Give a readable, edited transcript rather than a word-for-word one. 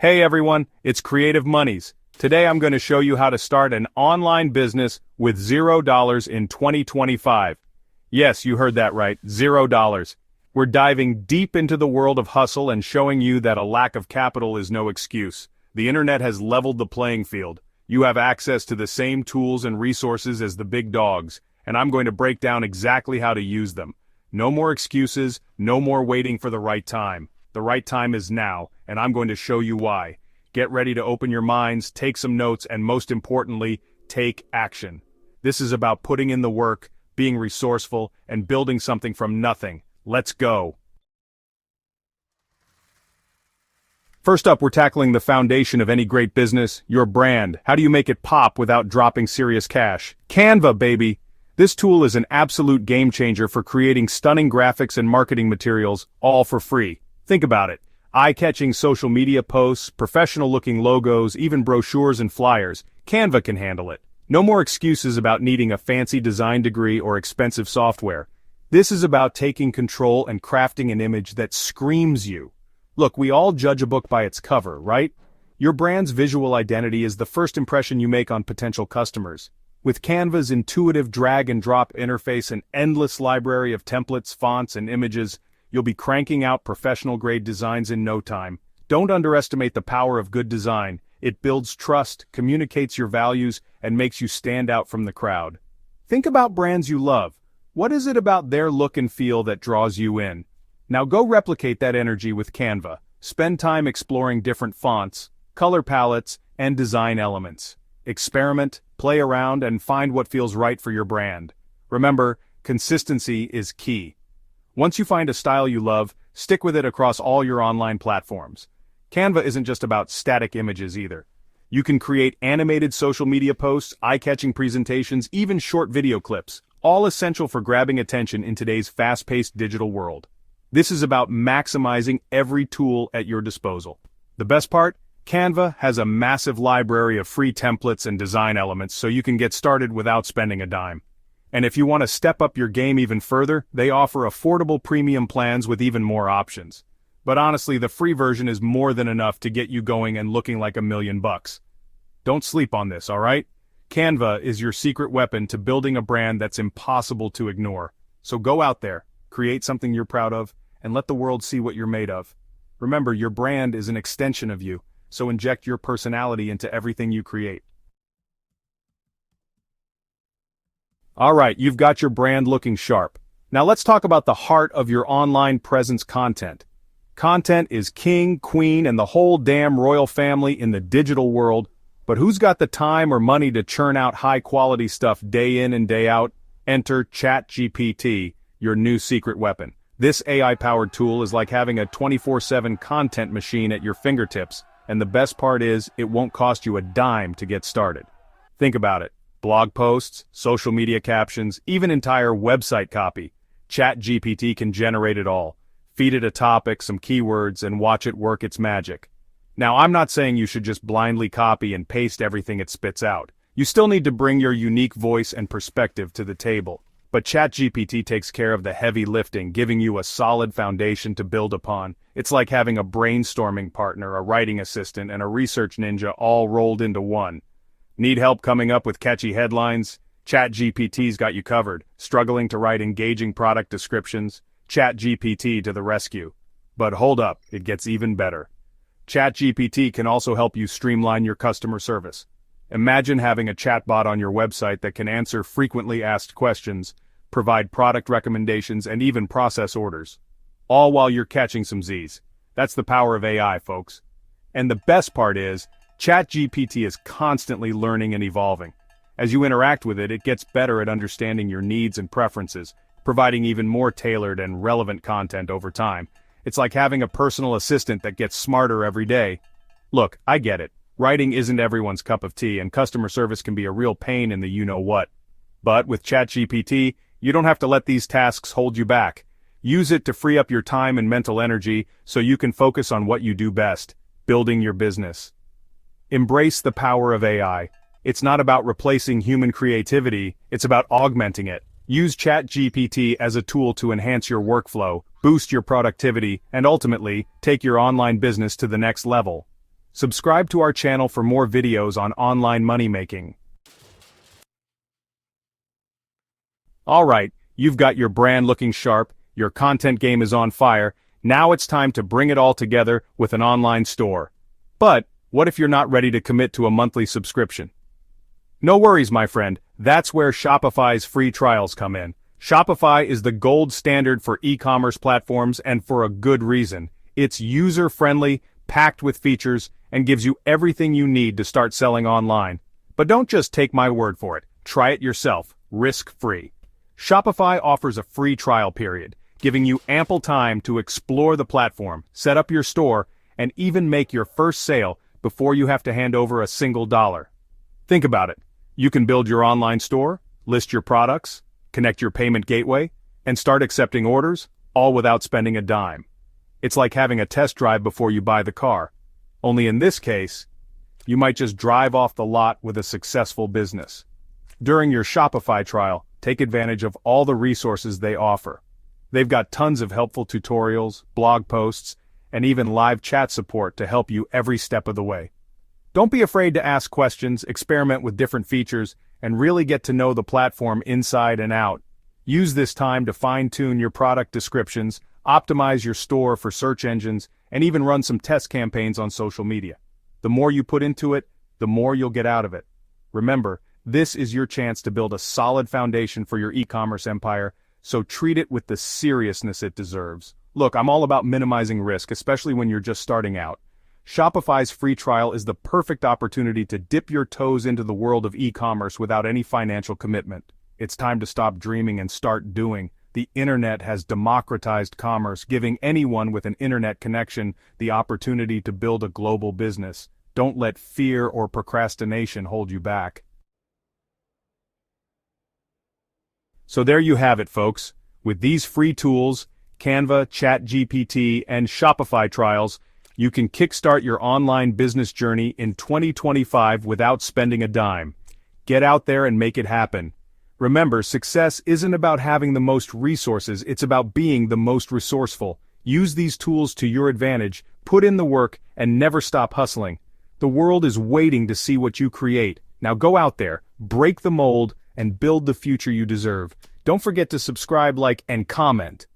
Hey everyone, it's Creative Monies. Today I'm going to show you how to start an online business with $0 in 2025. Yes, you heard that right, $0. We're diving deep into the world of hustle and showing you that a lack of capital is no excuse. The internet has leveled the playing field. You have access to the same tools and resources as the big dogs, and I'm going to break down exactly how to use them. No more excuses, no more waiting for the right time. The right time is now, and I'm going to show you why. Get ready to open your minds, take some notes, and most importantly, take action. This is about putting in the work, being resourceful, and building something from nothing. Let's go. First up, we're tackling the foundation of any great business, your brand. How do you make it pop without dropping serious cash? Canva, baby! This tool is an absolute game changer for creating stunning graphics and marketing materials, all for free. Think about it. Eye-catching social media posts, professional-looking logos, even brochures and flyers. Canva can handle it. No more excuses about needing a fancy design degree or expensive software. This is about taking control and crafting an image that screams you. Look, we all judge a book by its cover, right? Your brand's visual identity is the first impression you make on potential customers. With Canva's intuitive drag-and-drop interface and endless library of templates, fonts, and images, you'll be cranking out professional-grade designs in no time. Don't underestimate the power of good design. It builds trust, communicates your values, and makes you stand out from the crowd. Think about brands you love. What is it about their look and feel that draws you in? Now go replicate that energy with Canva. Spend time exploring different fonts, color palettes, and design elements. Experiment, play around, and find what feels right for your brand. Remember, consistency is key. Once you find a style you love, stick with it across all your online platforms. Canva isn't just about static images either. You can create animated social media posts, eye-catching presentations, even short video clips, all essential for grabbing attention in today's fast-paced digital world. This is about maximizing every tool at your disposal. The best part? Canva has a massive library of free templates and design elements so you can get started without spending a dime. And if you want to step up your game even further, they offer affordable premium plans with even more options. But honestly, the free version is more than enough to get you going and looking like $1,000,000. Don't sleep on this, alright? Canva is your secret weapon to building a brand that's impossible to ignore. So go out there, create something you're proud of, and let the world see what you're made of. Remember, your brand is an extension of you, so inject your personality into everything you create. Alright, you've got your brand looking sharp. Now let's talk about the heart of your online presence: content. Content is king, queen, and the whole damn royal family in the digital world, but who's got the time or money to churn out high-quality stuff day in and day out? Enter ChatGPT, your new secret weapon. This AI-powered tool is like having a 24/7 content machine at your fingertips, and the best part is, it won't cost you a dime to get started. Think about it. Blog posts, social media captions, even entire website copy. ChatGPT can generate it all. Feed it a topic, some keywords, and watch it work its magic. Now, I'm not saying you should just blindly copy and paste everything it spits out. You still need to bring your unique voice and perspective to the table. But ChatGPT takes care of the heavy lifting, giving you a solid foundation to build upon. It's like having a brainstorming partner, a writing assistant, and a research ninja all rolled into one. Need help coming up with catchy headlines? ChatGPT's got you covered. Struggling to write engaging product descriptions? ChatGPT to the rescue. But hold up, it gets even better. ChatGPT can also help you streamline your customer service. Imagine having a chatbot on your website that can answer frequently asked questions, provide product recommendations, and even process orders. All while you're catching some Z's. That's the power of AI, folks. And the best part is, ChatGPT is constantly learning and evolving. As you interact with it, it gets better at understanding your needs and preferences, providing even more tailored and relevant content over time. It's like having a personal assistant that gets smarter every day. Look, I get it. Writing isn't everyone's cup of tea, and customer service can be a real pain in the you-know-what. But with ChatGPT, you don't have to let these tasks hold you back. Use it to free up your time and mental energy so you can focus on what you do best: building your business. Embrace the power of AI. It's not about replacing human creativity, it's about augmenting it. Use ChatGPT as a tool to enhance your workflow, boost your productivity, and ultimately, take your online business to the next level. Subscribe to our channel for more videos on online money making. Alright, you've got your brand looking sharp, your content game is on fire, now it's time to bring it all together with an online store. But, what if you're not ready to commit to a monthly subscription? No worries, my friend, that's where Shopify's free trials come in. Shopify is the gold standard for e-commerce platforms, and for a good reason. It's user-friendly, packed with features, and gives you everything you need to start selling online. But don't just take my word for it. Try it yourself, risk-free. Shopify offers a free trial period, giving you ample time to explore the platform, set up your store, and even make your first sale before you have to hand over a single dollar. Think about it. You can build your online store, list your products, connect your payment gateway, and start accepting orders, all without spending a dime. It's like having a test drive before you buy the car. Only in this case, you might just drive off the lot with a successful business. During your Shopify trial, take advantage of all the resources they offer. They've got tons of helpful tutorials, blog posts, and even live chat support to help you every step of the way. Don't be afraid to ask questions, experiment with different features, and really get to know the platform inside and out. Use this time to fine-tune your product descriptions, optimize your store for search engines, and even run some test campaigns on social media. The more you put into it, the more you'll get out of it. Remember, this is your chance to build a solid foundation for your e-commerce empire, so treat it with the seriousness it deserves. Look, I'm all about minimizing risk, especially when you're just starting out. Shopify's free trial is the perfect opportunity to dip your toes into the world of e-commerce without any financial commitment. It's time to stop dreaming and start doing. The internet has democratized commerce, giving anyone with an internet connection the opportunity to build a global business. Don't let fear or procrastination hold you back. So there you have it, folks. With these free tools, Canva, ChatGPT, and Shopify trials, you can kickstart your online business journey in 2025 without spending a dime. Get out there and make it happen. Remember, success isn't about having the most resources, it's about being the most resourceful. Use these tools to your advantage, put in the work, and never stop hustling. The world is waiting to see what you create. Now go out there, break the mold, and build the future you deserve. Don't forget to subscribe, like, and comment.